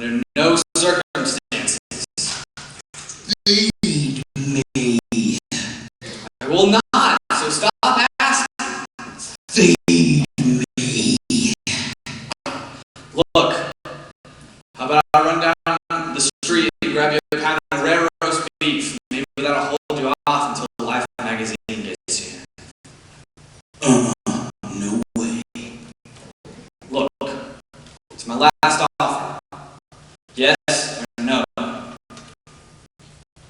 Under no circumstances. Feed me. I will not, so stop asking. Feed me. Look, how about I run down the street and grab you a pound of rare roast beef? Maybe that'll hold you off until Life magazine gets here. No way. Look, it's my last offer. Yes or no?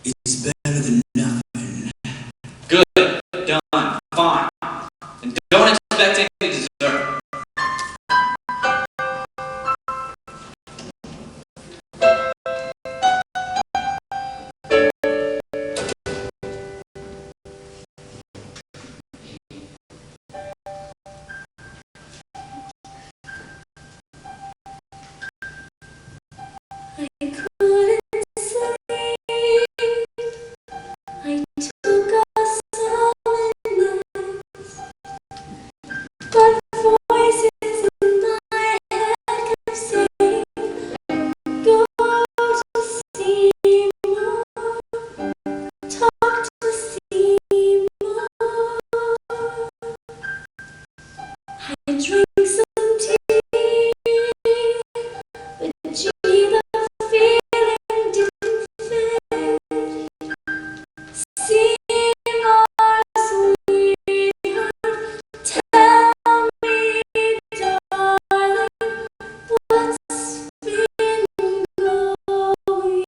It's better than nothing. Good, done, fine. And don't expect any dessert. I couldn't sleep. I took a Sominex, but voices in my head kept saying, "Go to Seymour, talk to Seymour." I drank some tea, but gee, the feeling didn't fit. Seymour, sweetheart, tell me, darling, what's been going on?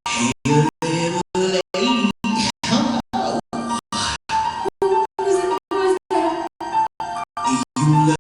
Hey, little lady. Hello. Who's that? You